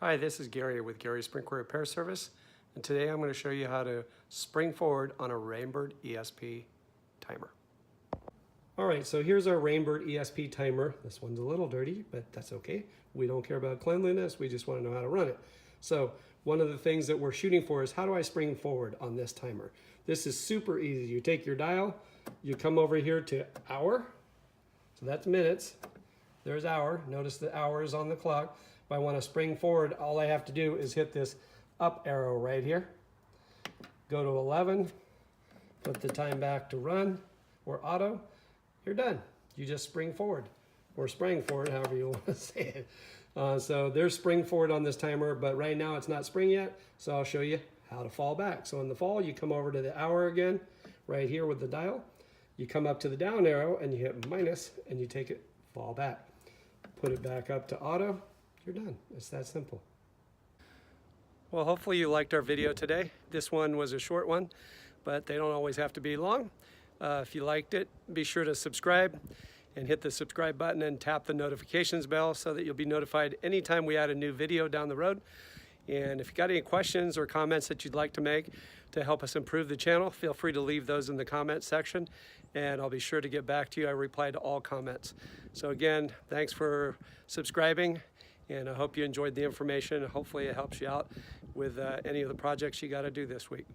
Hi, this is Gary with Gary's Sprinkler Repair Service, and today I'm going to show you how to spring forward on a Rainbird ESP timer. Alright, so here's our Rainbird ESP timer. This one's a little dirty, but that's okay. We don't care about cleanliness, we just want to know how to run it. So one of the things that we're shooting for is how do I spring forward on this timer? This is super easy. You take your dial, you come over here to hour, so that's minutes. There's hour. Notice the hour is on the clock. If I want to spring forward, all I have to do is hit this up arrow right here. Go to 11, put the time back to run or auto. You're done. You just spring forward or sprang forward, however you want to say it. So there's spring forward on this timer, but right now it's not spring yet, so I'll show you how to fall back. So in the fall, you come over to the hour again, right here with the dial. You come up to the down arrow and you hit minus and you take it, fall back. Put it back up to auto, you're done. It's that simple. Well, hopefully you liked our video today. This one was a short one, but they don't always have to be long. If you liked it, be sure to subscribe and hit the subscribe button and tap the notifications bell so that you'll be notified anytime we add a new video down the road. And if you got any questions or comments that you'd like to make to help us improve the channel, feel free to leave those in the comment section and I'll be sure to get back to you. I reply to all comments. So again, thanks for subscribing and I hope you enjoyed the information and hopefully it helps you out with any of the projects you got to do this week.